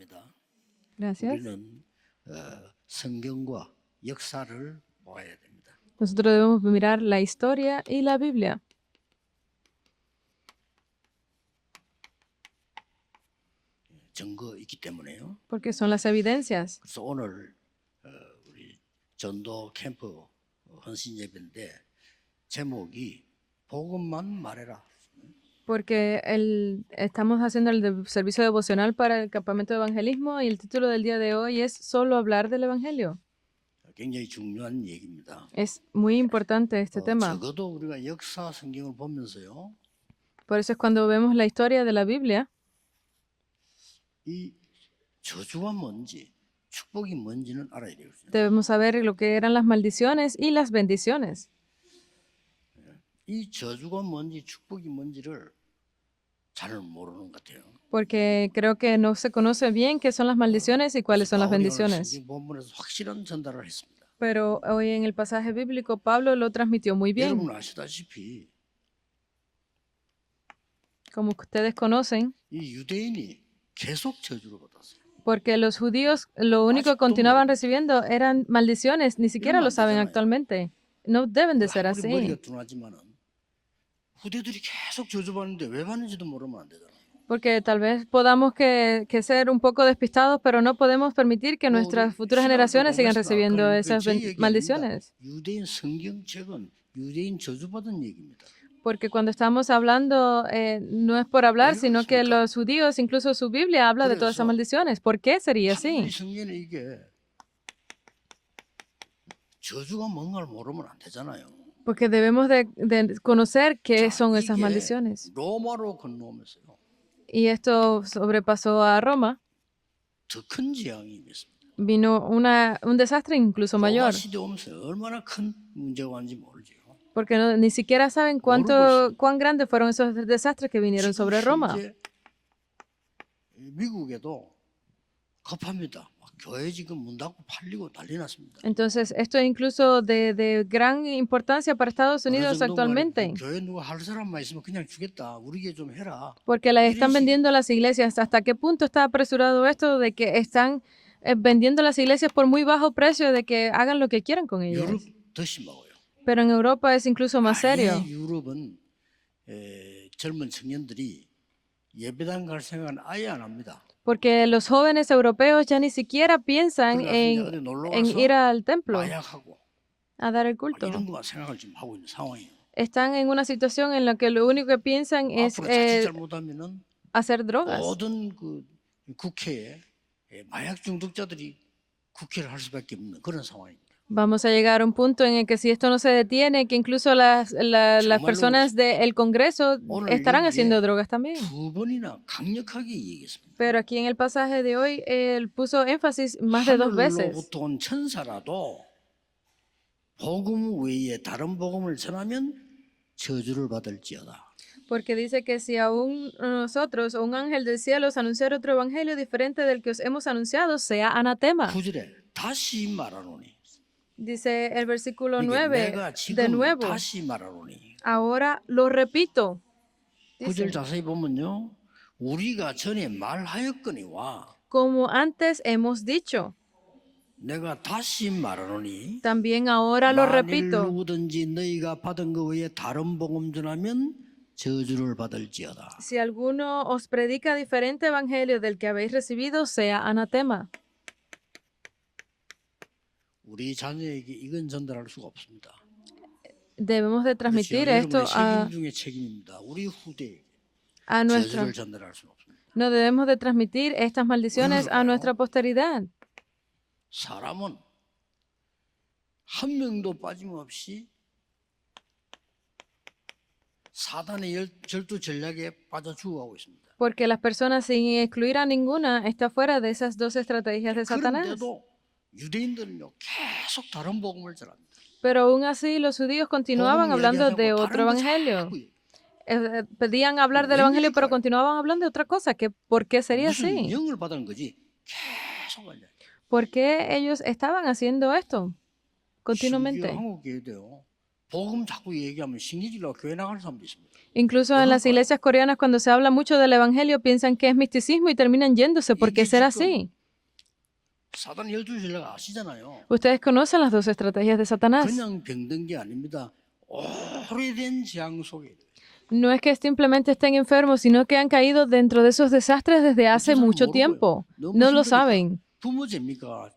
합니다. Gracias. 우리는 성경과 역사를 보아야 됩니다. Nosotros debemos mirar la historia y la Biblia, 증거 있기 때문에요. porque son las evidencias. 그래서 오늘 우리 전도 캠프 헌신 예배인데 제목이 복음만 말해라. Porque estamos haciendo el servicio devocional para el campamento de evangelismo y el título del día de hoy es Solo hablar del Evangelio. 굉장히 중요한 얘기입니다. Es muy importante este tema. 적어도 우리가 역사 성경을 보면서요. Por eso es cuando vemos la historia de la Biblia, 이 저주가 뭔지 축복이 뭔지는 알아야 되거든요. debemos saber lo que eran las maldiciones y las bendiciones. 이 저주가 뭔지 축복이 뭔지를 잘 모르는 것 같아요. Porque creo que no se conoce bien qué son las maldiciones y cuáles son las 바울이 오늘 bendiciones. 성경 본문에서 확실한 전달을 했습니다. Pero hoy en el pasaje bíblico Pablo lo transmitió muy bien. 여러분 아시다시피 Como ustedes conocen, 이 유대인이 계속 저주를 받았어요. porque los judíos lo único que continuaban recibiendo eran maldiciones, ni siquiera lo saben actualmente. No deben de ser 아무리 머리가 así, 둔하지만은 후대들이 계속 저주받는데 왜 받는지도 모르면 안 되잖아요. porque tal vez podamos que ser un poco despistados, pero no podemos permitir que nuestras futuras generaciones sigan recibiendo esas maldiciones. 유대인 성경책은 유대인 저주받은 얘기입니다. Porque cuando estamos hablando, no es por hablar, sino que los judíos, incluso su Biblia habla de todas esas maldiciones. ¿Por qué sería así? 우리 성경에 이게 저주가 뭔가를 모르면 안 되잖아요. Porque debemos de conocer qué son esas 이게 maldiciones. 로마로 건너오면서요. Y esto sobrepasó a Roma. 더 큰 재앙이 있습니다. Vino un desastre incluso 로마 mayor. 시대 오면서 얼마나 큰 문제가 왔는지 모르죠. Porque ni siquiera saben cuán grandes fueron esos desastres que vinieron sobre Roma. 이제 미국에도 급합니다. 막 교회 지금 문 닫고 팔리고 난리 났습니다. Entonces, esto es incluso de gran importancia para Estados Unidos actualmente. 교회 누가 할 사람만 있으면 그냥 주겠다. 우리게 좀 해라. Porque las están vendiendo las iglesias. ¿Hasta qué punto está apresurado esto de que están vendiendo las iglesias por muy bajo precio, de que hagan lo que quieran con ellas? 유럽 더 심하고요. Pero en Europa es incluso más serio. 유럽은 젊은 청년들이 예배당 갈 생각은 아예 안 합니다. Porque los jóvenes europeos ya ni siquiera piensan en ir al templo 마약하고 a dar el culto. 이런 것만 생각을 지금 하고 있는 상황이에요. Están en una situación en la que lo único que piensan es 앞으로 자칫 잘못하면은 hacer drogas. 모든 그 국회에 마약 중독자들이 국회를 할 수밖에 없는 그런 상황입니다. Vamos a llegar a un punto en el que si esto no se detiene, que incluso las personas del Congreso estarán haciendo drogas también. 두 번이나 강력하게 얘기했습니다. Pero aquí en el pasaje de hoy, él puso énfasis más de 2 veces. 하늘로부터 온 천사라도 복음 외에 다른 복음을 전하면 저주를 받을지어다. Porque dice que si aún nosotros o un ángel del cielo os anunciara otro evangelio diferente del que os hemos anunciado, sea anatema. 9절에 다시 말하노니. Dice el versículo 내가 9, 지금 de nuevo, 다시 말하노니. ahora lo repito. 9절 Dice, 자세히 보면요. 우리가 전에 말하였거니와 como antes hemos dicho, 내가 다시 말하노니. también ahora lo 만일 repito. 누구든지 너희가 받은 것 외에 다른 복음 전하면 저주를 받을지어다. Si alguno os predica diferente evangelio del que habéis recibido, sea anatema. 우리 자녀에게 이건 전달할 수가 없습니다. Debemos de transmitir esto 책임 중에 책임입니다. 우리 후대에게 a nuestra. 저주를 전달할 수는 없습니다. No debemos de transmitir estas maldiciones a nuestra posteridad. 사람은 한 명도 빠짐없이 사단의 절도 전략에 빠져 죽어가고 있습니다. Porque las personas, sin excluir a ninguna, está fuera de esas 2 estrategias de Satanás. 그런데도 유대인들은요 계속 다른 복음을 전합니다. Pero aún así los judíos continuaban hablando de otro evangelio. Pedían hablar del evangelio, pero continuaban hablando de otra cosa. ¿Por qué sería así? 영을 받은 거지 계속 알려. ¿Por qué ellos estaban haciendo esto continuamente? 한국 교회도요 복음 자꾸 얘기하면 신기질로 교회 나가는 사람도 있습니다. Incluso en las iglesias coreanas, cuando se habla mucho del evangelio, piensan que es misticismo y terminan yéndose. ¿Por qué será así? 사단 12신뢰가 아시잖아요. Ustedes conocen las dos estrategias de Satanás. 그냥 병든 게 아닙니다. 오래된 재앙 속에. No es que simplemente estén enfermos, sino que han caído dentro de esos desastres desde hace mucho tiempo. No lo saben. 부모 죄입니까?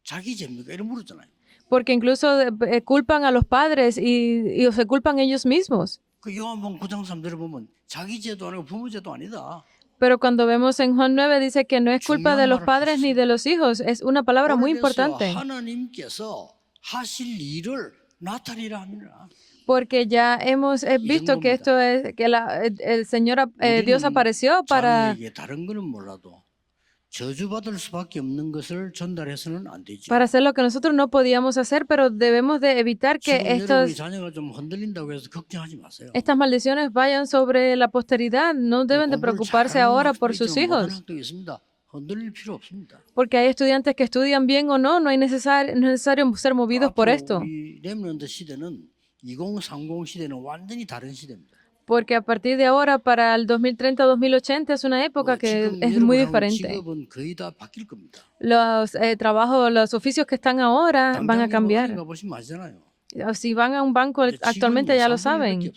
자기 죄입니까? 이런 물었잖아요. Porque incluso culpan a los padres y se culpan ellos mismos. 그 요한복음 9장 3절에 보면 자기 죄도 아니고 부모 죄도 아니다. Pero cuando vemos en Juan 9 dice que no es culpa de los padres ni de los hijos. Es una palabra muy importante. 하나님께서 하실 일을 나타내라 합니다. Porque ya hemos visto que esto es que el Señor Dios apareció para 자녀에게 다른 거는 몰라도 저주받을 수밖에 없는 것을 전달해서는 안 되지. para hacer lo que nosotros no podíamos hacer, pero debemos de evitar que 지금 여러분이 자녀가 좀 흔들린다고 해서 걱정하지 마세요. estas maldiciones vayan sobre la posteridad. No deben de preocuparse ahora por sus hijos. 흔들릴 필요 없습니다. Porque hay estudiantes que estudian bien o no, no es necesario ser movidos por esto. 이 렘넌트 시대는 2030 시대는 완전히 다른 시대입니다. Porque a partir de ahora, para el 2030-2080, es una época que es muy diferente. 직업은 거의 다 바뀔 겁니다. Los trabajos, los oficios que están ahora van a cambiar. 보시면 아시잖아요. Si van a un banco, actualmente ya lo saben.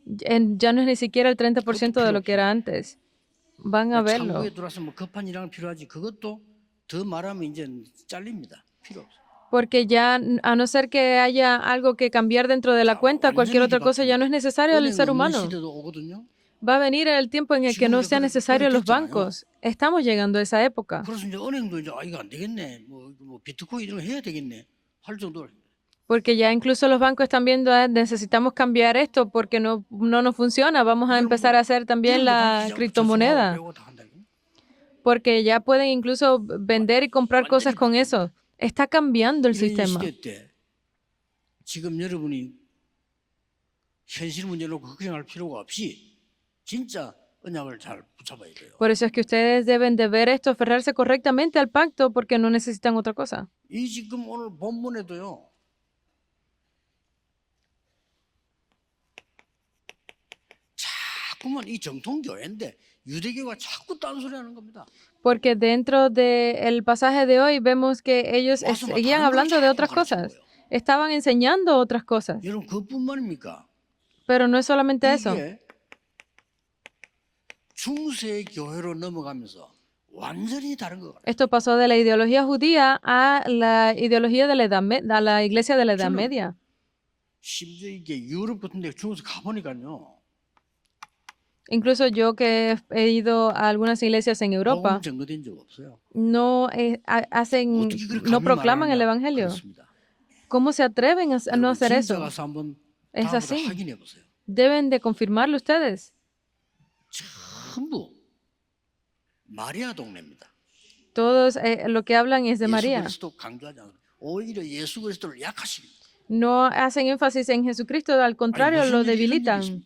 Ya no es ni siquiera el 30% de lo que era antes. Van a verlo. 창고에 들어와서 뭐 급한 일하면 필요하지. 그것도 더 말하면 이제 잘립니다. 필요 없어. Porque ya, a no ser que haya algo que cambiar dentro de la cuenta, cualquier otra cosa, ya no es necesario el ser humano. Va a venir el tiempo en el que no sean necesarios los bancos. Estamos llegando a esa época. Porque ya incluso los bancos están viendo, necesitamos cambiar esto porque no nos funciona. Vamos a empezar a hacer también la criptomoneda. Porque ya pueden incluso vender y comprar cosas con eso. Está cambiando el sistema. 지금 여러분이 현실 문제 놓고 걱정할 필요가 없이 진짜 언약을 잘 붙잡아야 돼요. Por eso es que ustedes deben de ver esto, aferrarse correctamente al pacto porque no necesitan otra cosa. 이 지금 오늘 본문에도요. 자꾸만 이 정통 교회인데 유대교가 자꾸 딴소리하는 겁니다. Porque dentro del pasaje de hoy vemos que ellos seguían hablando de otras cosas. Estaban enseñando otras cosas. 여러분 그뿐만입니까? Pero no es solamente eso. 중세 교회로 넘어가면서 완전히 다른 것 같아요. Esto pasó de la ideología judía a la ideología de a la iglesia de la Edad Media. 심지어 이게 유럽 같은 데 중국에서 가보니까요. Incluso yo que he ido a algunas iglesias en Europa, no proclaman el evangelio. ¿Cómo se atreven a no hacer eso? Es así. Deben de confirmarlo ustedes. Todos lo que hablan es de María. No hacen énfasis en Jesucristo, al contrario, lo debilitan.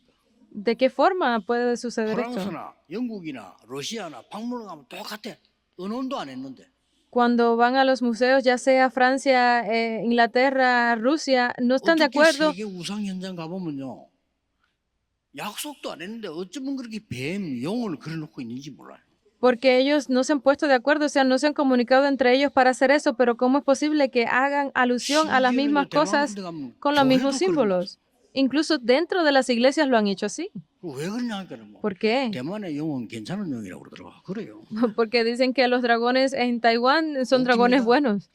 ¿De qué forma puede suceder esto? Cuando van a los museos, ya sea Francia, Inglaterra, Rusia, no están de acuerdo. Porque ellos no se han puesto de acuerdo, o sea, no se han comunicado entre ellos para hacer eso, pero ¿cómo es posible que hagan alusión a las mismas cosas con los mismos símbolos? Incluso dentro de las iglesias lo han hecho así. ¿Por qué? Porque dicen que los dragones en Taiwán son dragones buenos.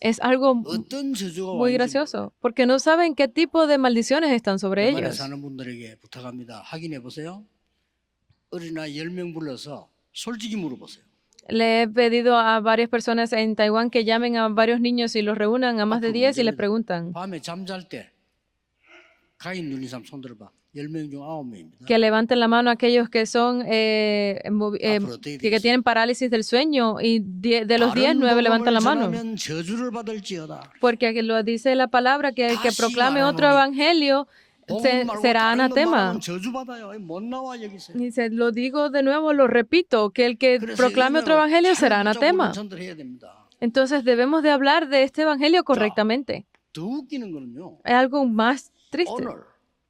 Es algo muy gracioso, porque no saben qué tipo de maldiciones están sobre ellos. Le he pedido a varias personas en Taiwán que llamen a varios niños y los reúnan a más de 10 y les preguntan. Que levanten la mano aquellos que son que tienen parálisis del sueño y de los 10, 9 levantan la mano. Porque lo dice la palabra que el que proclame otro evangelio será anatema. Dice, lo digo de nuevo, lo repito, que el que proclame otro evangelio será anatema. Entonces debemos de hablar de este evangelio correctamente. 더 웃기는 거는요. Es algo más triste. 오늘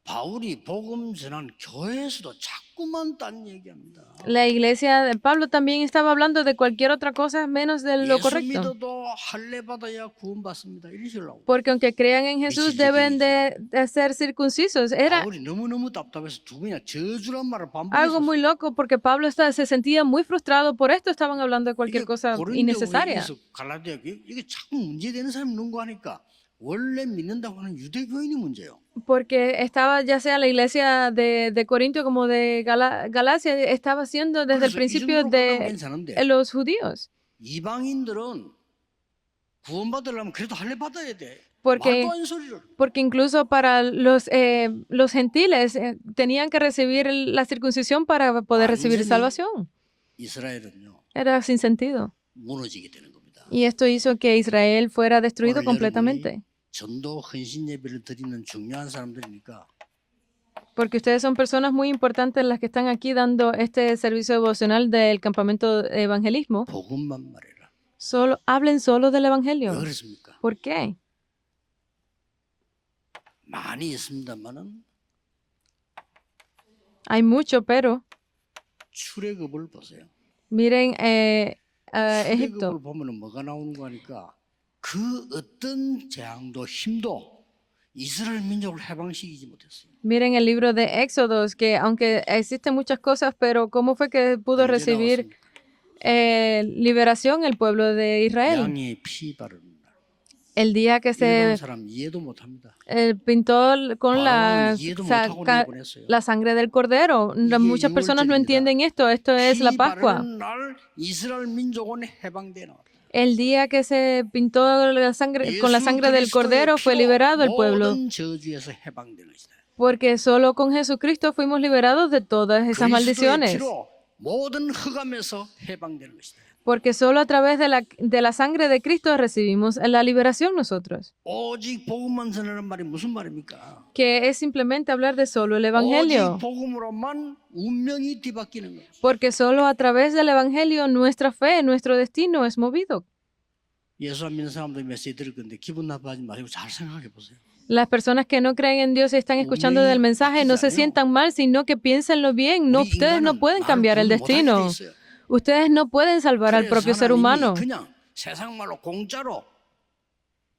바울이 복음 전한 교회에서도 자꾸만 딴 얘기합니다. La iglesia de Pablo también estaba hablando de cualquier otra cosa menos de lo 예수 correcto. 믿어도 할례 받아야 구원받습니다. 이러시려고. Porque aunque crean en Jesús deben de ser circuncisos. Era 바울이 너무너무 답답해서 두 번이나 저주란 말을 algo 반복했어요. muy loco porque Pablo se sentía muy frustrado. Por esto estaban hablando de cualquier cosa innecesaria. 갈라디아 교회 이게 자꾸 문제되는 사람이 있는 거 하니까 원래 믿는다고 하는 유대교인이 문제예요. Porque estaba ya sea la iglesia de Corintio como de Galacia, estaba siendo desde el 그래서 이 principio 정도로 끝나면 de 괜찮은데 los judíos. 이방인들은 구원받으려면 그래도 할례 받아야 돼. Porque, 말도 안 소리를. porque incluso para los gentiles tenían que recibir la circuncisión para poder recibir 완전히 salvación. 이스라엘은요 Era sin sentido. 무너지게 되는 겁니다. Y esto hizo que Israel fuera destruido 오늘 completamente. 여러분이 전도 헌신 예배를 드리는 중요한 사람들이니까 Porque ustedes son personas muy importantes las que están aquí dando este servicio devocional del campamento de evangelismo. 복음만 말해라. Hablen solo del 왜 evangelio. 그렇습니까? ¿Por qué? 많이 있습니다만은 Hay mucho, pero 출애굽을 보세요. miren Egipto. 출애굽을 보면은 뭐가 나오는 거 하니까 그 어떤 재앙도 힘도 이스라엘 민족을 해방시키지 못했어요. Miren el libro de Éxodos, que aunque existen muchas cosas, pero ¿cómo fue que pudo 언제 recibir 나왔습니까? liberación el pueblo de Israel? 양의 피 바르는 날. El día que 일반 se 사람 이해도 못합니다. pintó con 바로는 이해도 못하고 내보냈어요. la sangre del cordero. Muchas personas no entienden esto. Esto es la 피 Pascua. 바르는 날 이스라엘 민족은 해방돼 나왔다. El día que se pintó la sangre, con la sangre del cordero fue liberado el pueblo. 모든 저주에서 해방되는 것이다. Porque solo con Jesucristo fuimos liberados de todas esas 그리스도의 maldiciones. 피로 모든 흑암에서 해방되는 것이다. Porque solo a través de la sangre de Cristo recibimos la liberación nosotros. 오직 복음만 전하는 말이 무슨 말입니까? Que es simplemente hablar de solo el Evangelio. 오직 복음으로만 운명이 뒤바뀌는 거예요. Porque solo a través del Evangelio nuestra fe, nuestro destino es movido. 예수 안 믿는 사람들 메시지 들을 건데 기분 나빠하지 마시고 잘 생각해 보세요. Las personas que no creen en Dios y están escuchando del mensaje no se sientan mal, sino que piénsenlo bien. No, ustedes no pueden cambiar el destino. Ustedes no pueden salvar al propio ser humano. 그냥 세상 말로 공짜로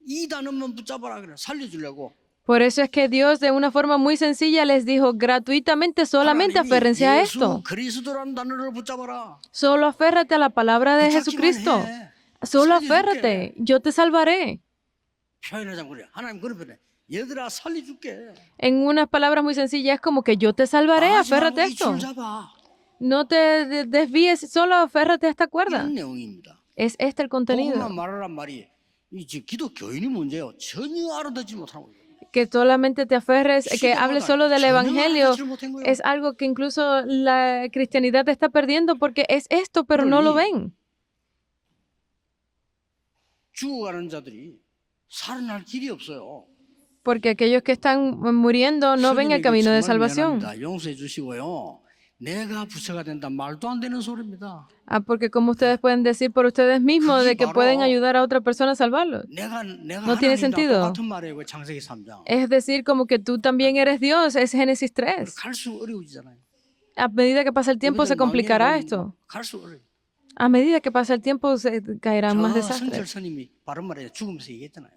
이 단어만 붙잡아라 그래 살려주려고. Por eso es que Dios de una forma muy sencilla les dijo gratuitamente, solamente aférrense a esto. 그리스도라는 단어를 붙잡아라. Solo aférrate a la palabra de Jesucristo. Solo aférrate, yo te salvaré. 표현하자면 그래. 하나님 그런 표현해. 얘들아 살려줄게. En unas palabras muy sencillas es como que yo te salvaré, aférrate a esto. No te desvíes, solo aférrate a esta cuerda. 이런 내용입니다. Es este el contenido. 복음만 말하란 말이 이 기독교인이 문제예요. 전혀 알아듣지 못하는 거예요. Que solamente te aferres, que hables solo del Evangelio, es algo que incluso la cristianidad está perdiendo porque es esto, pero no lo ven. 죽어가는 자들이 살아날 길이 없어요. Porque aquellos que están muriendo no ven el camino de salvación. 용서해 주시고요. 내가 부처가 된다 말도 안 되는 소리입니다. Porque como ustedes pueden decir por ustedes mismos de que pueden ayudar a otra persona a salvarlos. No tiene sentido. 똑같은 말이에요. 창세기 3장. Es decir, como que tú también eres Dios, es Génesis 3. 갈수록 어려워지잖아요. A medida que pasa el tiempo se complicará esto. 갈수록 어려워. A medida que pasa el tiempo se caerán más desastres. 성철스님이 바른 말에 죽으면서 얘기했잖아요.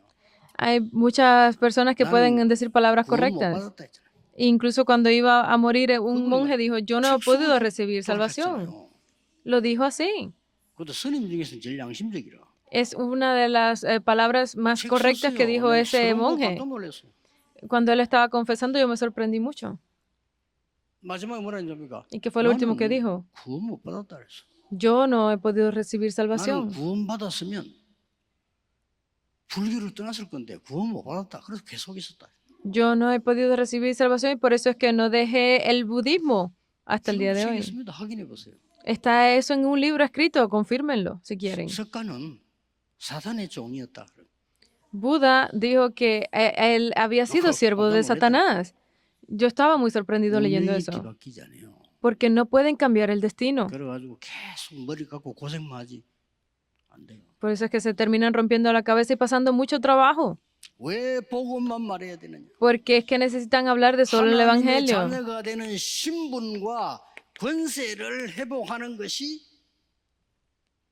Hay muchas personas que pueden decir palabras 구원 못 correctas. 받았다 했잖아요. Incluso cuando iba a morir, un monje dijo, yo no he podido recibir salvación. 돌아갔잖아요. Lo dijo así. 그것도 스님 중에서 제일 양심적이라. Es una de las palabras más 책 correctas que 썼어요. dijo 나 ese 서른 번 monje. 깜짝 놀랐어요. Cuando él estaba confesando, yo me sorprendí mucho. 마지막에 뭐라 했습니까? ¿Y qué fue lo último que dijo? 구원 못 받았다 그랬어. Yo no he podido recibir 나는 salvación. 구원 받았으면 불교를 떠났을 건데 구원 못 받았다. 그래서 계속 있었다. Yo no he podido recibir salvación y por eso es que no dejé el budismo hasta el día de hoy. 있습니다. 확인해 보세요. Está eso en un libro escrito, confírmenlo si quieren. 석가는 사탄의 종이었다. Buda dijo que él había sido siervo de Satanás. Yo estaba muy sorprendido leyendo 운명이 eso. 뒤바뀌잖아요. Porque no pueden cambiar el destino. 그래가지고 계속 머리 깎고 고생만 하지 안 돼요. Por eso es que se terminan rompiendo la cabeza y pasando mucho trabajo. 왜 복음만 말해야 되느냐? Porque es que necesitan hablar de solo el 하나님의 Evangelio. 자녀가 되는 신분과 권세를 회복하는 것이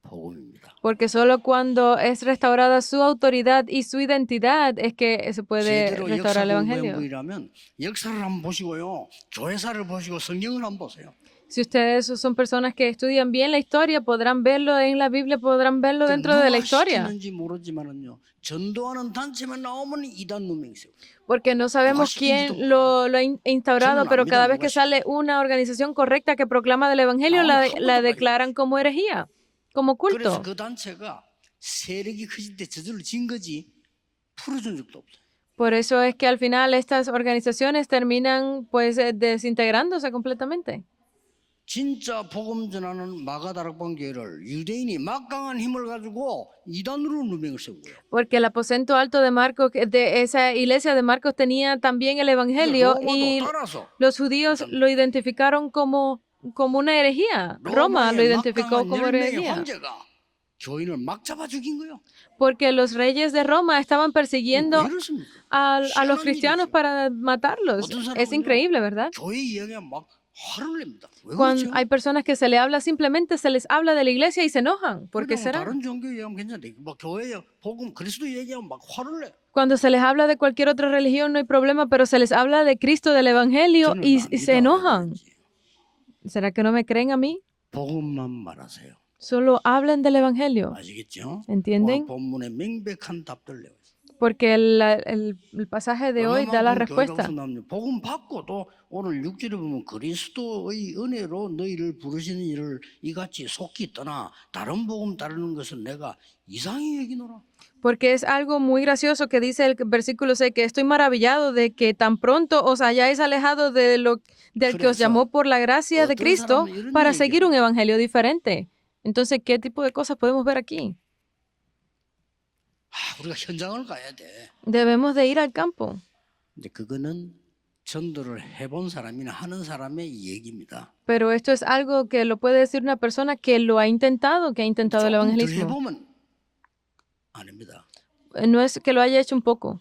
복음입니다. Porque solo cuando es restaurada su autoridad y su identidad es que se puede 제대로 restaurar el 역사 Evangelio. 공부이라면 역사를 한번 보시고요. 교회사를 보시고 성경을 한번 보세요. Si ustedes son personas que estudian bien la historia, podrán verlo en la Biblia, podrán verlo dentro de la 누가 historia. 시키는지 모르지만은요. 전도하는 단체만 나오면 이단 누명이 세요. Porque no sabemos quién lo ha instaurado, pero cada vez que sale una organización correcta que proclama del Evangelio, la declaran como herejía, como 그래서 culto. 그 단체가 세력이 커질 때 저절로 진 거지 풀어준 적도 없어요. Por eso es que al final estas organizaciones terminan pues desintegrándose completamente. 진짜 복음 전하는 마가다락방 교회를 유대인이 막강한 힘을 가지고 이단으로 누명을 세우고요. Porque el aposento alto de Marcos, de esa iglesia de Marcos tenía también el Evangelio y 로마도 따라서 los judíos lo identificaron como una herejía. Roma lo 로마의 identificó 막강한 como 10명의 herejía. 황제가 교인을 막 잡아 죽인 거예요. Porque los reyes de Roma estaban persiguiendo 왜 이렇습니까? a los cristianos para matarlos. Es increíble, ¿verdad? 교회 이야기가 막 화를 냅니다. 왜 Cuando 그렇죠? hay personas que se le habla, simplemente se les habla de la iglesia y se enojan. ¿Por qué 그냥 será? 다른 종교 얘기하면 괜찮은데 뭐 교회 복음 그리스도 얘기하면 막 화를 내. Cuando se les habla de cualquier otra religión no hay problema, pero se les habla de Cristo, del Evangelio 저는 y 압니다. se enojan. 왜 그런지. ¿Será que no me creen a mí? 복음만 말하세요. Solo hablen del Evangelio, 아시겠죠? ¿entienden? 오늘 본문에 명백한 답들 내고 있어요. Porque el pasaje de hoy da la respuesta. 복음 받고도 오늘 6절에 보면 그리스도의 은혜로 너희를 부르시는 일을 이같이 속히 떠나 다른 복음 따르는 것은 내가 이상히 여기노라. Porque es algo muy gracioso que dice el versículo 6, que estoy maravillado de que tan pronto os hayáis alejado del que os llamó por la gracia de Cristo para seguir un evangelio diferente. Entonces, ¿qué tipo de cosas podemos ver aquí? 우리가 현장을 가야 돼. Debemos de ir al campo. 근데 그거는 전도를 해본 사람이나 하는 사람의 얘기입니다. Pero esto es algo que lo puede decir una persona que lo ha intentado, que ha intentado el 조금 더 evangelismo. 해보면 아닙니다. No es que lo haya hecho un poco.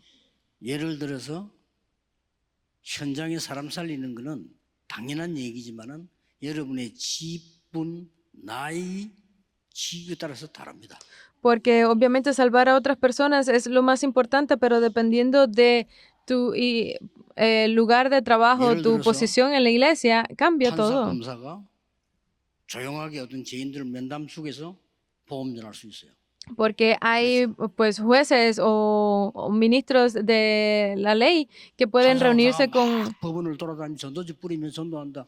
예를 들어서 현장에 사람 살리는 거는 당연한 얘기지만은 여러분의 직분, 나이, 직위에 따라서 다릅니다. Porque obviamente salvar a otras personas es lo más importante, pero dependiendo de tu lugar de trabajo, 예를 tu 들어서 posición en la iglesia, cambia 판사, todo. 검사가 조용하게 어떤 죄인들 면담 속에서 보험 전할 수 있어요. Porque hay pues jueces o ministros de la ley que pueden reunirse 막 법원을 돌아다니며 전도지 뿌리며 전도한다.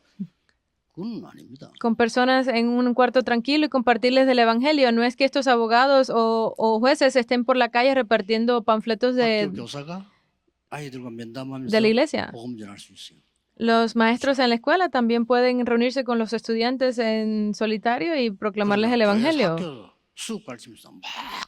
그건 아닙니다. con personas en un cuarto tranquilo y compartirles del evangelio. No es que estos abogados o jueces estén por la calle repartiendo panfletos 학교 교사가 아이들과 면담하면서 de la iglesia. 복음 전할 수 있어요. Los maestros en la escuela también pueden reunirse con los estudiantes en solitario y proclamarles el evangelio. 학교 수업 가르치면서 막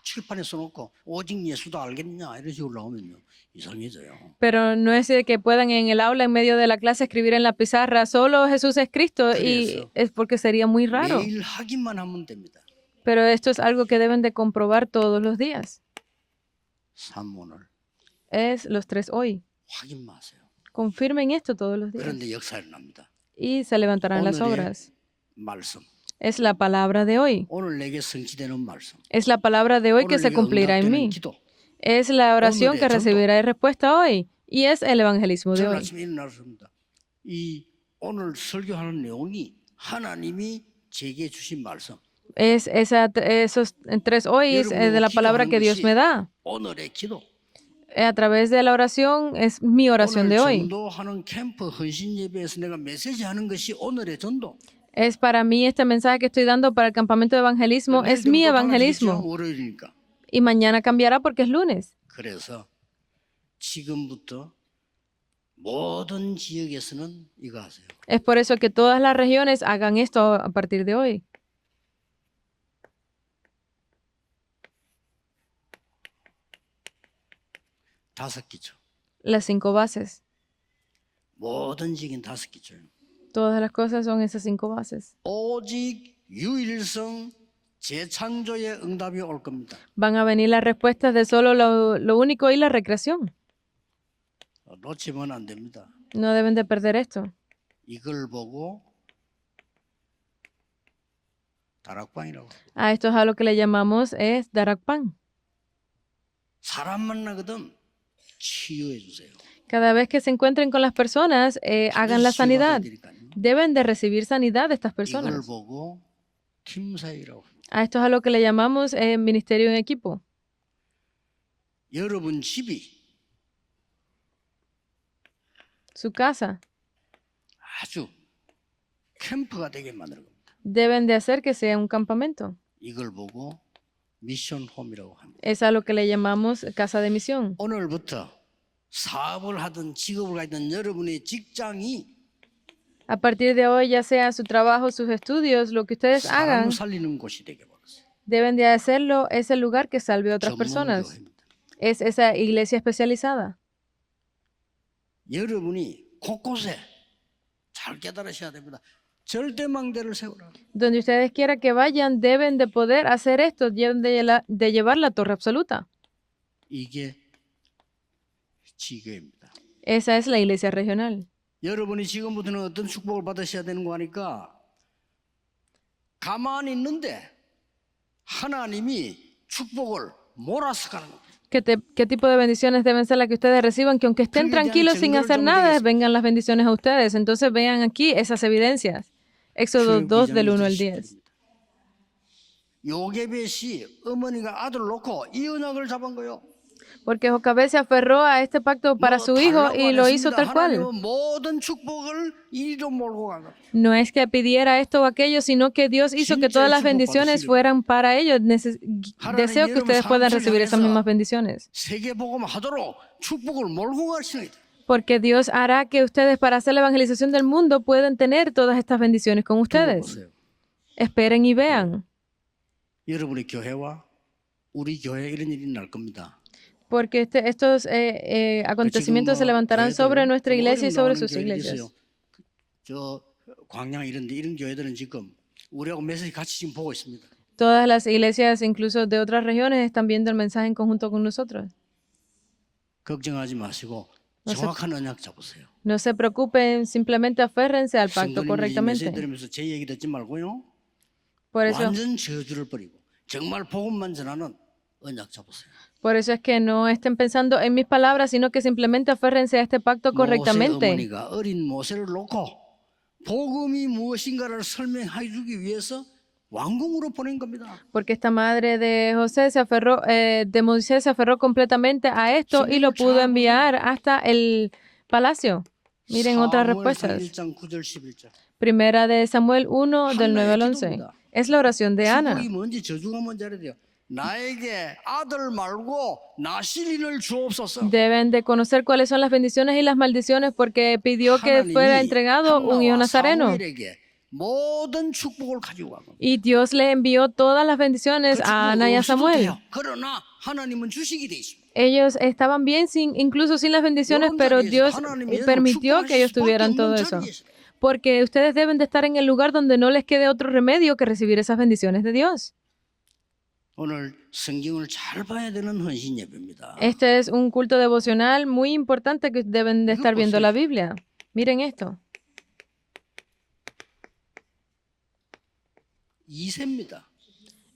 칠판에 써놓고 오직 예수도 알겠냐 이런 식으로 나오면요 이상해져요. Pero no es de que puedan en el aula, en medio de la clase, escribir en la pizarra, solo Jesús es Cristo, y es porque sería muy raro. 매일 하기만 하면 됩니다. Pero esto es algo que deben de comprobar todos los días. 3 오늘 Es los 3 hoy. 확인만 하세요. Confirmen esto todos los días. 그런데 역사 일어납니다. Y se levantarán las 오늘의 obras. 말씀. Es la palabra de hoy. 오늘 내게 성취되는 말씀. Es la palabra de hoy que 오늘 se 내게 cumplirá en 응답되는 mí. 기도. Es la oración que 오늘의 전도. recibirá respuesta hoy. Y es el evangelismo de 저는 hoy. 아침에 일어났습니다. 이 오늘 설교하는 내용이 하나님이 제게 주신 말씀. Es esos 3 hoy es de la palabra que Dios me da. 오늘의 기도. A través de la oración es mi oración de 오늘 hoy. 전도하는 캠프 헌신 예배에서 내가 메시지 하는 것이 오늘의 전도. Es para mí este mensaje que estoy dando para el campamento de evangelismo, es mi evangelismo. 월요일이니까. Y mañana cambiará porque es lunes. 그래서 지금부터 모든 지역에서는 이거 하세요. Es por eso que todas las regiones hagan esto a partir de hoy. 다섯 기초. Las 5 bases. 모든 지역은 다섯 기초예요. Todas las cosas son esas 5 bases. 오직 유일성, 재창조의 응답이 올 겁니다. Van a venir las respuestas de solo lo único y la recreación. 놓치면 안 됩니다. No deben de perder esto. 이걸 보고 다락방이라고. A esto es a lo que le llamamos es darakpan. 사람 만나거든 치유해 주세요. Cada vez que se encuentren con las personas, hagan la sanidad. Deben de recibir sanidad de estas 이걸 personas. 보고 팀사이라고. A esto es a lo que le llamamos ministerio en equipo. 여러분 집이 Su casa. 아주 캠프가 되게 만드는 겁니다. Deben de hacer que sea un campamento. 이걸 보고 미션 홈이라고 합니다. Es a lo que le llamamos casa de misión. 오늘부터 사업을 하든 직업을 가든 여러분의 직장이 A partir de hoy, ya sea su trabajo, sus estudios, lo que ustedes 사람 hagan, 살리는 곳이 되게 버렸어요. deben de hacerlo. Es el lugar que salve a otras personas. 전문교회입니다. Es esa iglesia especializada. 여러분이 곳곳에 잘 깨달으셔야 됩니다. 절대망대를 세우라. Donde ustedes quieran que vayan, deben de poder hacer esto, deben de llevar la torre absoluta. 이게 지교입니다. Esa es la iglesia regional. 여러분이 지금부터는 어떤 축복을 받으셔야 되는 거 하니까 가만히 있는데 하나님이 축복을 몰아서 가는 겁니다. ¿Qué tipo de bendiciones deben ser las que ustedes reciban? Que aunque estén tranquilos sin hacer nada, vengan las bendiciones a ustedes. Entonces vean aquí esas evidencias. Éxodo 2 del 1 al 10. 요게벳이 어머니가 아들 놓고 이 언약을 잡은 거요. Porque Jocabed se aferró a este pacto para su hijo y lo hizo tal cual. 하나님은 모든 축복을 이리로 몰고 간 겁니다. No es que pidiera esto o aquello, sino que Dios hizo que todas las bendiciones fueran para ellos. Deseo que ustedes puedan recibir esas mismas bendiciones. 세계복음하도록 축복을 몰고 가시는 거예요. Porque Dios hará que ustedes, para hacer la evangelización del mundo, puedan tener todas estas bendiciones con ustedes. 보세요. Esperen y vean. 여러분의 교회와 우리 교회 이런 일이 날 겁니다. Porque estos acontecimientos se levantarán sobre nuestra iglesia y sobre sus iglesias. 저 광양 이런데 이런 교회들은 지금 우리하고 메시지 같이 지금 보고 있습니다. Todas las iglesias, incluso de otras regiones, están viendo el mensaje en conjunto con nosotros. 걱정하지 마시고 정확한 언약 잡으세요. No se preocupen, simplemente aférrense al pacto 메시지 correctamente. 들으면서 제 얘기 듣지 말고요. Por eso, 완전 저주를 버리고 정말 복음만 전하는 언약 잡으세요. por eso es que no estén pensando en mis palabras, sino que simplemente aférrense a este pacto 모세 correctamente. 어머니가 어린 모세를 놓고 복음이 무엇인가를 설명해 주기 위해서 왕궁으로 보낸 겁니다. Porque esta madre de José se aferró, de Moisés se aferró completamente a esto y lo pudo enviar hasta el palacio. Miren otras respuestas. 1장 9절 11절. Primera de Samuel 1, del 9 al 11. Es la oración de Ana. 축복이 뭔지 저주가 뭔지 알아야 돼요. 나에게 아들 말고 나실인을 주옵소서. Deben de conocer cuáles son las bendiciones y las maldiciones porque pidió que fuera entregado un hijo nazareno. 사무엘에게 모든 축복을 가지고 간 겁니다. Y Dios le envió todas las bendiciones a Ana y a Samuel. 그러나 하나님은 주시게 돼 있습니다. Ellos estaban bien incluso sin las bendiciones, pero Dios permitió que ellos tuvieran todo eso. Porque ustedes deben de estar en el lugar donde no les quede otro remedio que recibir esas bendiciones de Dios. 오늘 성경을 잘 봐야 되는 헌신 예배입니다. Este es un culto devocional muy importante que deben de estar viendo la Biblia. Miren esto. 이세입니다.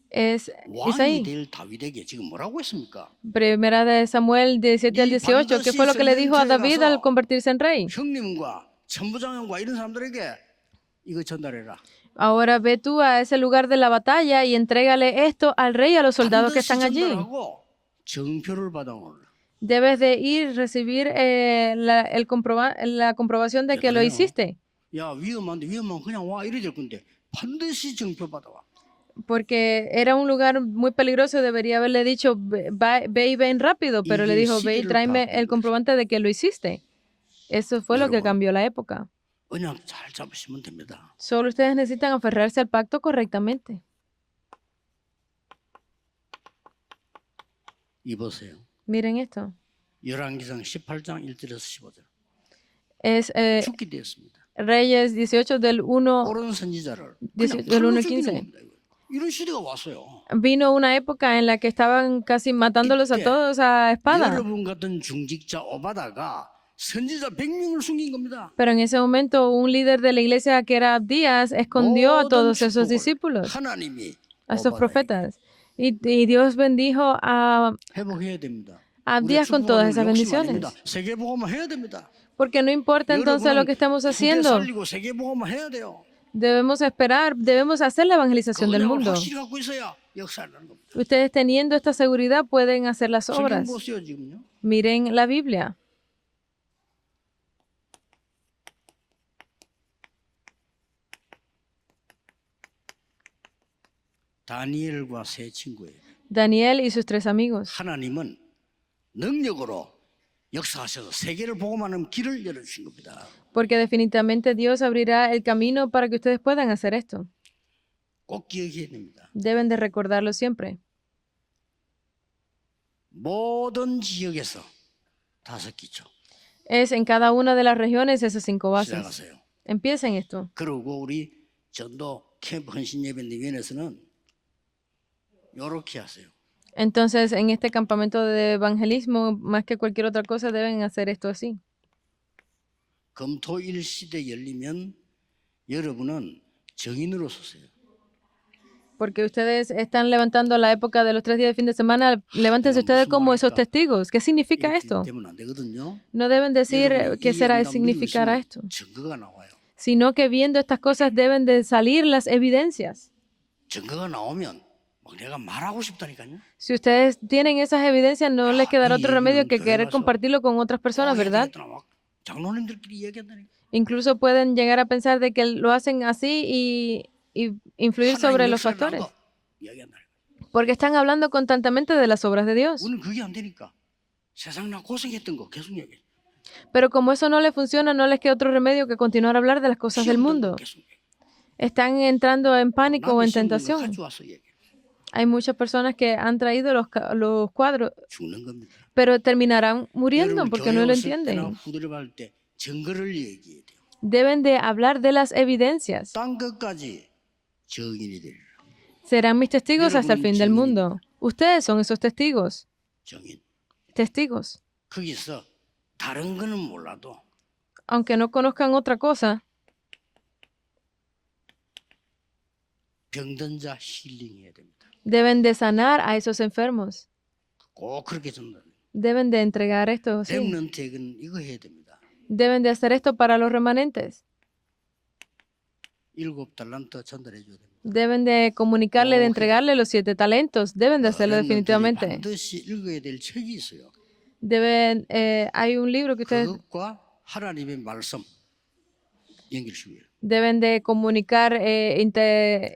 Es 왕이 Isaí. 될 다윗에게 지금 뭐라고 했습니까? Primera de Samuel 17 al 18. ¿Qué fue lo que le dijo a David al convertirse en rey? 형님과 천부장과 이런 사람들에게 이거 전달해라. Ahora ve tú a ese lugar de la batalla y entrégale esto al rey y a los soldados que 반드시 están allí. 전달하고 정표를 받아오라. Debes de ir recibir la comprobación de que lo hiciste. 야 위험한데 위험하면 그냥 와 이래 될 건데 반드시 정표 받아와. Porque era un lugar muy peligroso, debería haberle dicho, ve y ven rápido, pero le dijo, ve y tráeme el comprobante de que lo hiciste. Eso fue lo que cambió la época. 언약 잘 잡으시면 됩니다. Solo ustedes necesitan aferrarse al pacto correctamente. 이보세요. Miren esto. 열왕기상 18장 1절에서 15절. Es 죽게 되었습니다. Reyes 18 del 1, 옳은 선지자를 18 그냥 del 1 풀로 al 죽이는 15. 겁니다. 이거. 이런 시대가 왔어요. Vino una época en la que estaban casi matándolos a 이때 todos a espada. 여러분 같은 중직자 오바다가 선지자 100명을 숨긴 겁니다. Pero en ese momento un líder de la iglesia que era Abdías escondió a 모든 todos esos 축복을 discípulos, 하나님이 a estos 오바다에게 profetas. Y Dios bendijo a 회복해야 됩니다. Abdías con todas esas bendiciones. 세계복음을 해야 됩니다. Porque no importa entonces lo que estamos 후대 haciendo, 살리고 세계복음을 해야 돼요. debemos esperar, debemos hacer la evangelización del 그걸 mundo. 확실히 갖고 있어야 역사를 하는 겁니다. Ustedes teniendo esta seguridad pueden hacer las 성경 obras. 보세요 지금요. Miren la Biblia. 다니엘과 세 친구예요. Daniel y sus tres amigos. 하나님은 능력으로 역사하셔서 세계를 복음하는 길을 열어주신 겁니다. Porque definitivamente Dios abrirá el camino para que ustedes puedan hacer esto. 꼭 기억해야 됩니다. Deben de recordarlo siempre. 모든 지역에서 5기초 Es en cada una de las regiones esas 5 bases. 시작하세요. Empiecen esto. 그리고 우리 전도 캠프 헌신예배위원회에서는 이렇게 하세요. Entonces, en este campamento de evangelismo, más que cualquier otra cosa, deben hacer esto así. 금토일 시대 열리면 여러분은 정인으로 서세요. Porque ustedes están levantando la época de los 3 días de fin de semana, levántense ustedes como esos testigos. ¿Qué significa esto? 되면 안 되거든요. No deben decir 여러분이 qué 이 será, 영감 significará 믿고 esto, 있으면 증거가 나와요. sino que viendo estas cosas deben de salir las evidencias. 증거가 나오면 막 내가 말하고 싶다니까요. Si ustedes tienen esas evidencias, no les quedará otro remedio que querer compartirlo con otras personas, ¿verdad? 막 장로님들끼리 얘기한다니까. Incluso pueden llegar a pensar de que lo hacen así y influir sobre los pastores, porque están hablando constantemente de las obras de Dios. 우리는 그게 안 되니까 세상 나 고생했던 거 계속 얘기해. Pero como eso no les funciona, no les queda otro remedio que continuar a hablar de las cosas del mundo. Están entrando en pánico o en tentación. 가져와서 얘기해. Hay muchas personas que han traído los cuadros, 죽는 겁니다. pero terminarán muriendo 여러분 porque 교회 no lo 왔을 때나 entienden. 후대를 받을 때 증거를 얘기해야 돼요. Deben de hablar de las evidencias. 땅 끝까지 증인이 되리라. Serán mis testigos hasta el fin del mundo. Ustedes son esos testigos. 증인. Testigos. 거기서 다른 거는 몰라도 Aunque no conozcan otra cosa, 병든 자 힐링해야 됩니다. deben de sanar a esos enfermos. 꼭 그렇게 전달. Deben de entregar esto. Sí. 렘넌트에게는 이거 해야 됩니다. Deben de hacer esto para los remanentes. 7달란트 전달해 줘야 됩니다. Deben de comunicarle, de entregarle los 7 talentos. Deben de hacerlo 렘넌트들이 definitivamente. 반드시 읽어야 될 책이 있어요. Hay un libro que ustedes 그것과 하나님의 말씀 연결시켜요. deben de comunicar,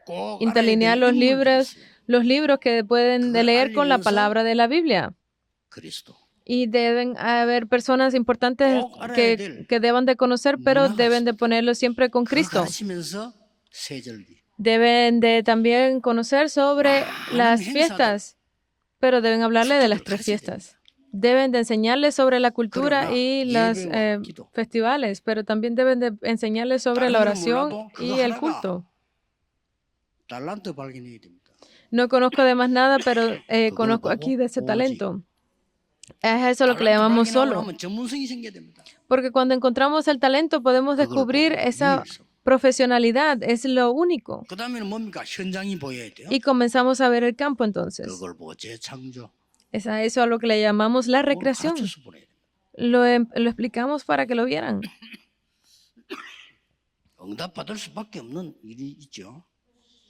꼭 interlinear 알아야 될 인물들이 있어요. los libros que pueden de leer con la 알리면서 palabra de la Biblia. 그리스도. Y deben haber personas importantes 꼭 알아야 될 que deban de conocer, pero 문화가 deben de ponerlo siempre con 그거 Cristo. 가르치면서 세절기. Deben de también conocer sobre las 행사들. fiestas, pero deben hablarle de las 3 fiestas. Deben de enseñarles sobre la cultura 그러나 y los 예배와 기도. festivales, pero también deben de enseñarles sobre la 다른 걸 oración 몰라도 y 그거 el 하나가 culto. 달란트 발견해야 됩니다. No conozco de más nada, pero 그걸 conozco 보고 aquí de ese 오직 talento. Es eso lo que le 달란트 llamamos 발견하고 solo. 나면 전문성이 생겨야 됩니다. Porque cuando encontramos el talento podemos 그걸 descubrir 보고 esa 유일성. profesionalidad, es lo único. 그 다음에는 뭡니까? 현장이 보여야 돼요. Y comenzamos a ver el campo entonces. 그걸 보고 재창조. Es a eso a lo que le llamamos la 그걸 recreación. 가르쳐서 보내야 됩니다. Lo explicamos para que lo vieran. 응답받을 수밖에 없는 일이 있죠.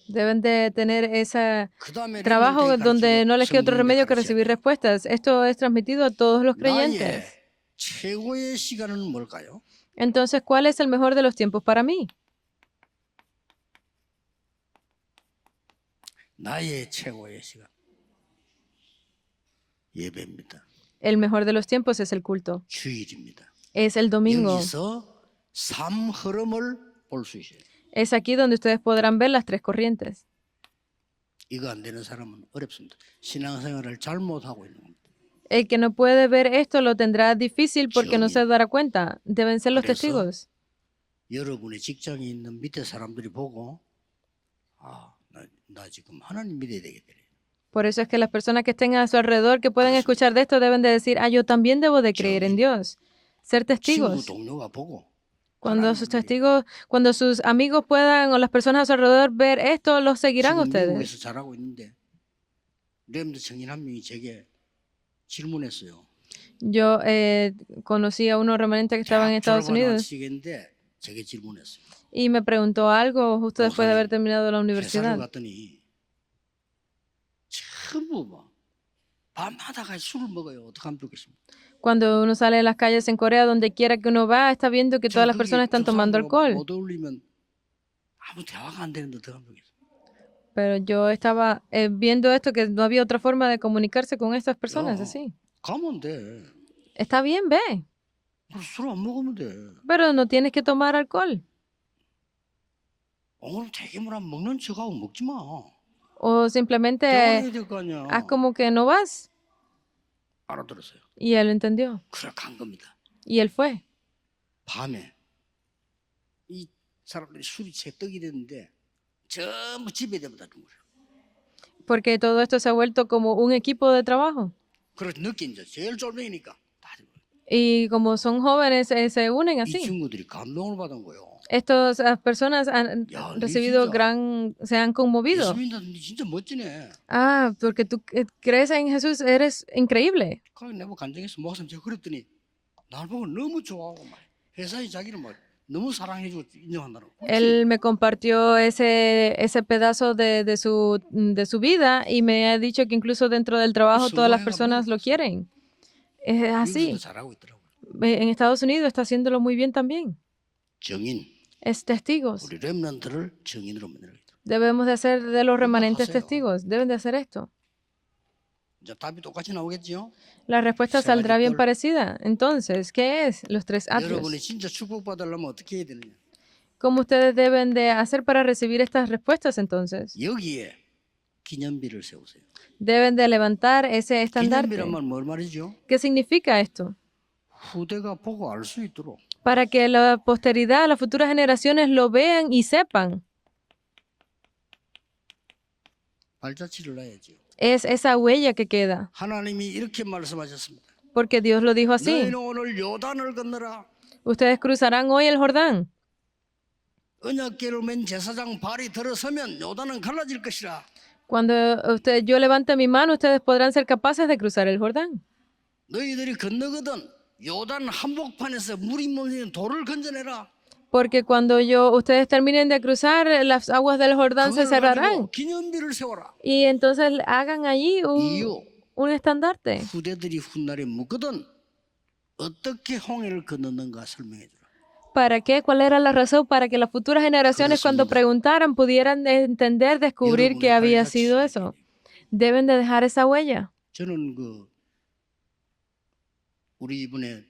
Deben de tener ese 그 다음에 trabajo donde no les queda otro remedio que recibir respuestas. Esto es transmitido a todos los 나의 creyentes. 최고의 시간은 뭘까요? Entonces, ¿cuál es el mejor de los tiempos para mí? 나의 최고의 시간. 예배입니다. El mejor de los tiempos es el culto. 주일입니다. Es el domingo. 여기서 삶 흐름을 볼 수 있어요. Es aquí donde ustedes podrán ver las 3 corrientes. 이거 안 되는 사람은 어렵습니다. 신앙생활을 잘못하고 있는 겁니다. El que no puede ver esto lo tendrá difícil porque no 증인. se dará cuenta. Deben ser los 그래서 testigos. 여러분의 직장에 있는 밑에 사람들이 보고 아, 나 지금 하나님 믿어야 되겠다. Por eso es que las personas que estén a su alrededor, que pueden escuchar de esto, deben de decir, yo también debo de creer en Dios. Ser 친구 testigos. 동료가 보고 Cuando sus testigos, cuando sus amigos puedan o las personas a su alrededor ver esto, los seguirán a 지금 ustedes. 미국에서 잘하고 있는데 렘드 청인 한 명이 제게 질문했어요. Yo conocí a unos remanentes que estaban en Estados Unidos 시겠는데 제게 질문했어요. y me preguntó algo justo después de haber terminado la 회사를 universidad. 갔더니 전부 막 밤마다 같이 술을 먹어요. 어떻게 하면 좋겠습니까? Cuando uno sale a las calles en Corea, donde quiera que uno va, está viendo que todas las personas están tomando alcohol. 못 어울리면 아무 대화가 안 되는데 어떻게 하면 좋겠습니까? Pero yo estaba viendo esto, que no había otra forma de comunicarse con estas personas así. 가면 돼. Está bien, ve, 술 안 먹으면 돼. pero no tienes que tomar alcohol. 오늘 대기물 안 먹는 척하고 먹지 마. O simplemente 대화해야 될 거 아니야. haz como que no vas. 알아들었어요. Y él entendió. 그래 간 겁니다. Y él fue. 밤에 이 사람들이 술이 재떡이 됐는데 전부 집에 대보다 준 거예요. Porque todo esto se ha vuelto como un equipo de trabajo. 그래서 늦게 이제 제일 쫄병이니까 다 된 거예요. Y como son jóvenes, se unen 이 así. 친구들이 감동을 받은 거예요. Estas personas han Ya, recibido 진짜. se han conmovido. 예수 믿는다 진짜 멋지네. Porque tú crees en Jesús, eres increíble. 그래 내가 간증해서 목사님 제가 그랬더니 날 보고 너무 좋아하고 막 회사에 자기를 막 너무 사랑해주고 인정한다는 거. Él me compartió ese pedazo de su vida y me ha dicho que incluso dentro del trabajo todas las personas lo quieren. Es así. 미국에서도 잘하고 있더라고요. En Estados Unidos está haciéndolo muy bien también. 정인 Es testigos. 우리 렘넌트를 정인으로 만들어야겠다. Debemos de hacer de los remanentes 하세요. testigos. Deben de hacer esto. 이제 답이 똑같이 나오겠지요? La respuesta Se saldrá bien validó. parecida. Entonces, ¿qué es? Los tres 여러분이 atrios. 진짜 축복받으려면 어떻게 해야 되느냐? ¿Cómo ustedes deben de hacer para recibir estas respuestas entonces? 여기에 기념비를 세우세요. Deben de levantar ese estandarte. 기념비란 말 뭘 말이죠? ¿Qué significa esto? 후대가 보고 알 수 있도록 Para que la posteridad, las futuras generaciones lo vean y sepan. 발자취를 놔야죠. Es esa huella que queda. 하나님이 이렇게 말씀하셨습니다. Porque Dios lo dijo así. 너희는 오늘 요단을 건너라. Ustedes cruzarán hoy el Jordán. 언약궤를 맨 제사장 발이 들어서면 요단은 갈라질 것이라. Cuando yo levante mi mano, ustedes podrán ser capaces de cruzar el Jordán. 너희들이 건너거든 요단 한복판에서 물이 몰리는 돌을 건져내라. Porque cuando ustedes terminen de cruzar, las aguas del Jordán se 그걸 cerrarán. 가지고 기념비를 세워라. Y entonces hagan allí 이유 un estandarte. 후대들이 훗날에 묻거든 어떻게 홍해를 건넜는가 설명해 주라. ¿Para qué? ¿Cuál era la razón? Para que las futuras generaciones cuando preguntaran pudieran entender, descubrir qué había sido eso. Deben de dejar esa huella. 저는 우리 이번에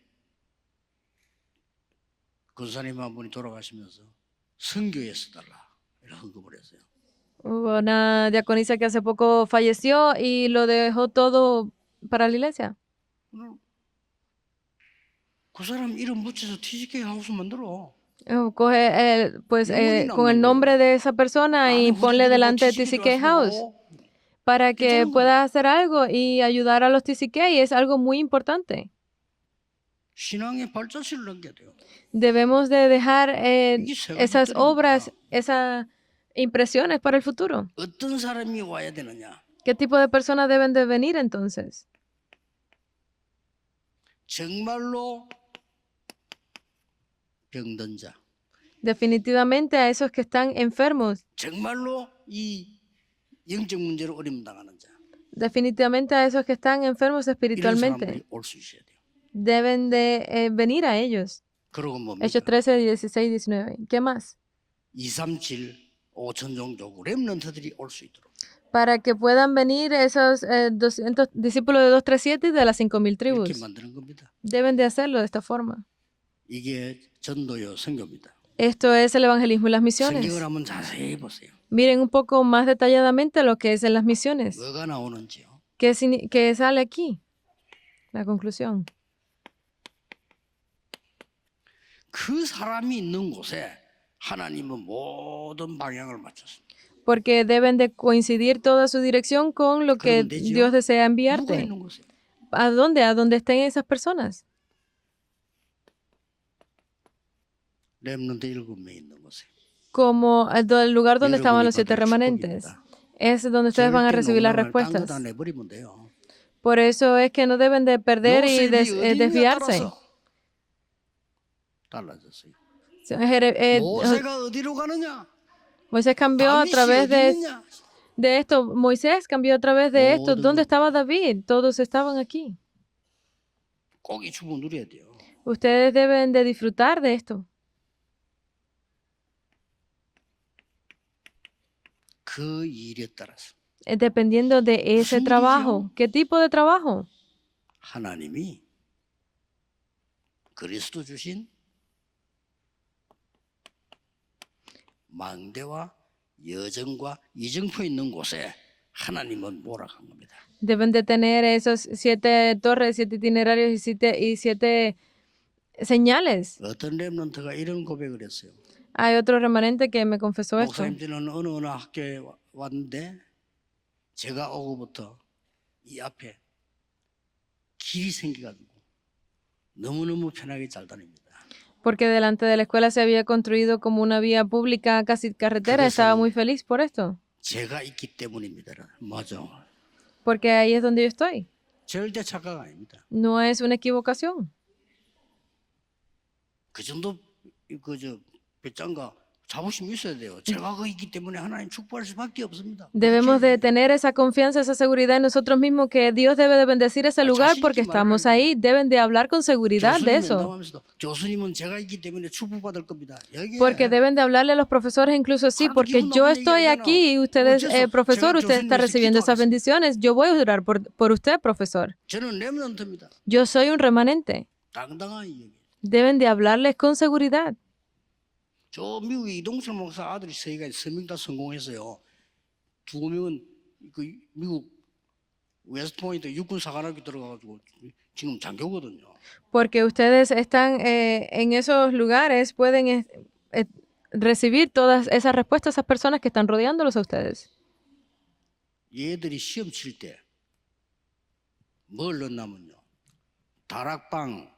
권사님 한 분이 돌아가시면서 선교에 써달라 이렇게 헌금을 했어요. Hubo una diaconisa que hace poco falleció y lo dejó todo para la iglesia. 그 사람 이름 붙여서 TCK 하우스 만들어. Coge con el nombre de esa persona y ponle delante de TCK House para que pueda hacer algo y ayudar a los TCK. Es algo muy importante. 신앙의 발자취를 남겨야 돼요. Debemos de dejar esas obras, esas impresiones para el futuro. 어떤 사람이 와야 되느냐? ¿Qué tipo de personas deben de venir entonces? 정말로 병든 자, Definitivamente a esos que están enfermos. 정말로 이 영적 문제로 어려움 당하는 자, Definitivamente a esos que están enfermos 이런 espiritualmente. 사람들이 올 수 있어야 돼요. Deben de venir a ellos. 그러고 뭡니까? Hechos 13, 16, 19. ¿Qué más? 237, 5천 종족 렘넌트들이 올 수 있도록 Para que puedan venir esos 200 discípulos de 237 y de las 5,000 이렇게 tribus. 만드는 겁니다. Deben de hacerlo de esta forma. 이게 전도요 선교입니다. Esto es el evangelismo y las misiones. 성경을 한번 자세히 보세요. Miren un poco más detalladamente lo que es en las misiones. 뭐가 나오는지요. ¿Qué sale aquí? La conclusión. 그 사람이 있는 곳에 하나님은 모든 방향을 맞췄습니다. porque deben de coincidir toda su dirección con lo que 그러면 되죠. Dios desea 누가 enviarte. 있는 곳에 ¿A dónde? A donde estén esas personas. 렘넌트 7명 있는 곳에 Como el lugar donde estaban 여러분이 los 7 받을 remanentes. 축복입니다. Es donde ustedes van a 절대 recibir las 농담을 딴 거 respuestas. 다 내버리면 돼요. Por eso es que no deben de perder y 요셉이 어디 있느냐에 desviarse. 따라서 달라졌어요. Jere- 모세가 어디로 가느냐? Moisés cambió a 다윗이 través 어디 있느냐? de esto. Moisés cambió a través de esto. 모두 ¿Dónde estaba David? Todos estaban aquí. 꼭 이 축복 누려야 돼요. Ustedes deben de disfrutar de esto. 그 일에 따라서 Dependiendo de ese 무슨 trabajo. ¿Qué tipo de trabajo? 하나님이 그리스도 주신 망대와 여정과 이정표 있는 곳에 하나님은 몰아간 겁니다. Deben de tener esos 7 torres, 7 itinerarios y siete señales. 어떤 렘넌트가 이런 고백을 했어요. Hay otro remanente que me confesó esto. 목사님 저는 어느 학교에 왔는데 제가 오고부터 이 앞에 길이 생겨가지고 너무너무 편하게 잘 다닙니다. Porque delante de la escuela se había construido como una vía pública, casi carretera. Estaba muy feliz por esto. 제가 있기 때문입니다. 맞아. Porque ahí es donde yo estoy. 절대 착각 아닙니다. No es una equivocación. 그 정도 그저 배짱과 자부심이 있어야 돼요. 제가 거기 있기 때문에 하나님 축복할 수밖에 없습니다. Debemos de tener esa confianza, esa seguridad en nosotros mismos que Dios debe de bendecir ese lugar porque estamos ahí. Deben de hablar con seguridad de eso. 교수님은 교수님은 제가 있기 때문에 축복받을 겁니다. 여기에 Porque deben de hablarle a los profesores incluso así, porque yo estoy aquí y ustedes, profesor, usted está recibiendo esas bendiciones. Yo voy a orar por usted, profesor. 저는 렘넌트입니다. Yo soy un remanente. 당당한 얘기. Deben de hablarles con seguridad. 저 미국의 이동철 목사 아들이 세계에 3명 다 성공했어요. 2명은 그 미국 웨스트포인트 육군 사관학교 들어가가지고 지금 장교거든요. Porque ustedes están en esos lugares, pueden recibir todas esas respuestas a esas personas que están rodeándolos a ustedes. 얘들이 시험 칠 때 뭘 넣냐면요. 다락방,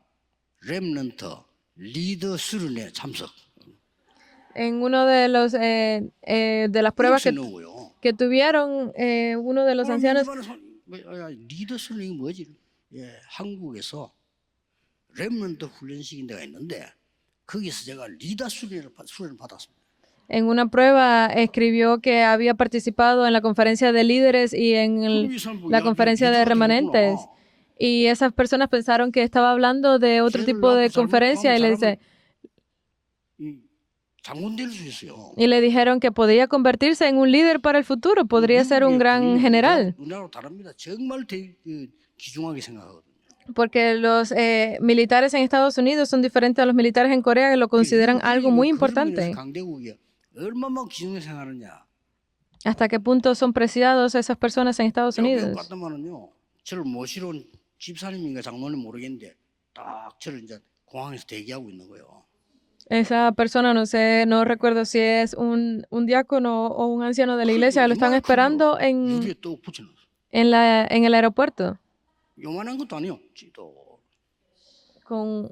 렘넌트, 리더 수련회 참석. En uno de los de las pruebas que tuvieron, uno de los ancianos. 리더 수련이 뭐지? 예, 한국에서 렘넌트 훈련식인 데가 있는데 거기서 제가 리더 수련을 받았습니다. En una prueba escribió que había participado en la conferencia de líderes y en la conferencia de remanentes. Y esas personas pensaron que estaba hablando de otro tipo de conferencia y le dice. Y le dijeron que podía convertirse en un líder para el futuro, podría ser un gran general. Porque los militares en Estados Unidos son diferentes a los militares en Corea, que lo consideran algo muy importante. ¿Hasta qué punto son preciados esas personas en Estados Unidos? Esa persona, no sé, no recuerdo si es un diácono o un anciano de la iglesia, lo están esperando en el aeropuerto. Con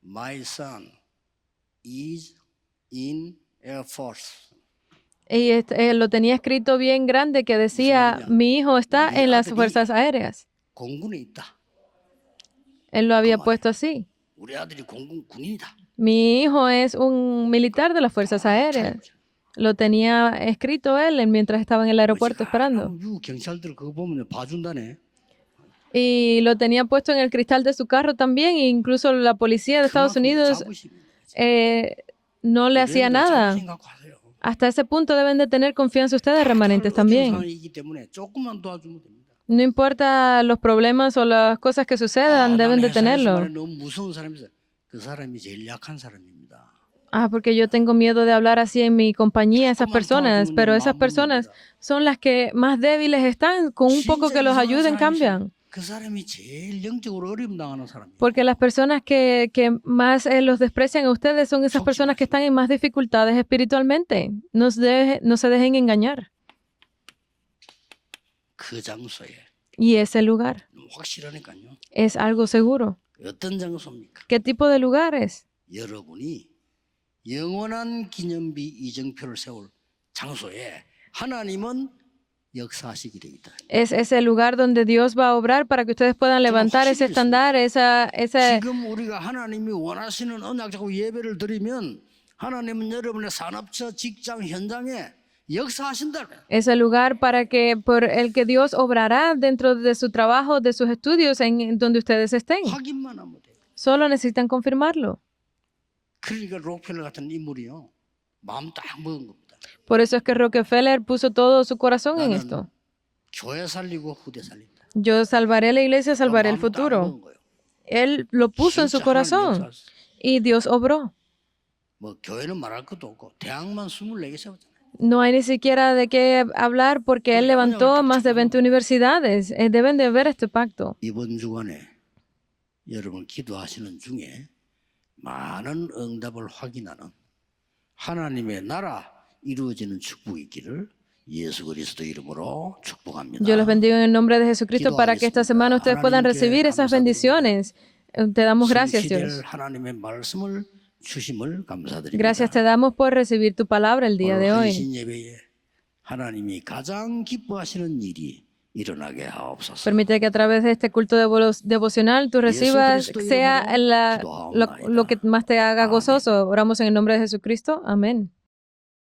My son is in Air Force. Y lo tenía escrito bien grande que decía, mi hijo está en las Fuerzas Aéreas. Él lo había puesto así. Mi hijo es un militar de las Fuerzas Aéreas. Lo tenía escrito él mientras estaba en el aeropuerto esperando. Y lo tenía puesto en el cristal de su carro también. E incluso la policía de Estados Unidos no le hacía nada. Hasta ese punto deben de tener confianza ustedes, remanentes, también. No importa los problemas o las cosas que sucedan, deben de tenerlo. Porque yo tengo miedo de hablar así en mi compañía, esas personas, pero esas personas son las que más débiles están. Con un poco que los ayuden, cambian. 그 사람이 제일 영적으로 어려움 당하는 사람이에요. Porque las personas que más los desprecian a ustedes son esas personas que están en más dificultades espiritualmente. No se dejen engañar. 그 장소에 Y ese lugar 확실하니까요. es algo seguro. 어떤 장소입니까? ¿Qué tipo de lugar es? 여러분이 영원한 기념비 이정표를 세울 장소에 하나님은 역사하시게 되어 있다. Es ese lugar donde Dios va a obrar para que ustedes puedan levantar ese estándar, ese 지금 우리가 하나님이 원하시는 언약적 예배를 드리면 하나님은 여러분의 산업처, 직장, 현장에 역사하신다. ese lugar para que por el que Dios obrará dentro de su trabajo, de sus estudios, en donde ustedes estén. 확인만 하면 돼요. Solo necesitan confirmarlo. 그러니까 록펠러 같은 인물이요. 마음 딱 먹은 겁니다. Por eso es que Rockefeller puso todo su corazón en 나는 esto. 교회 살리고 후대 살린다. Yo salvaré la iglesia, salvaré el 마음 딱 futuro. 먹은 거예요. Él lo puso en su 진짜 하나님 corazón 역사하셨어요. y Dios obró. 뭐 교회는 말할 것도 없고 대학만 24개 세웠잖아요. No hay ni siquiera de qué hablar porque Él levantó más de 20 universidades. Deben de ver este pacto. 이번 주간에 여러분 기도하시는 중에 많은 응답을 확인하는 하나님의 나라 이루어지는 축복이 있기를 예수 그리스도 이름으로 축복합니다. Yo los bendigo en el nombre de Jesucristo para que esta semana ustedes puedan recibir esas bendiciones. Te damos gracias, Dios. 하나님의 말씀을 주심을 감사드립니다. Gracias te damos por recibir tu palabra el día de 오늘 hoy. 헌신 예배에 하나님이 가장 기뻐하시는 일이 일어나게 하옵소서. Permite que a través de este culto devocional tú recibas, sea lo que más te haga gozoso. Oramos en el nombre de Jesucristo. Amén.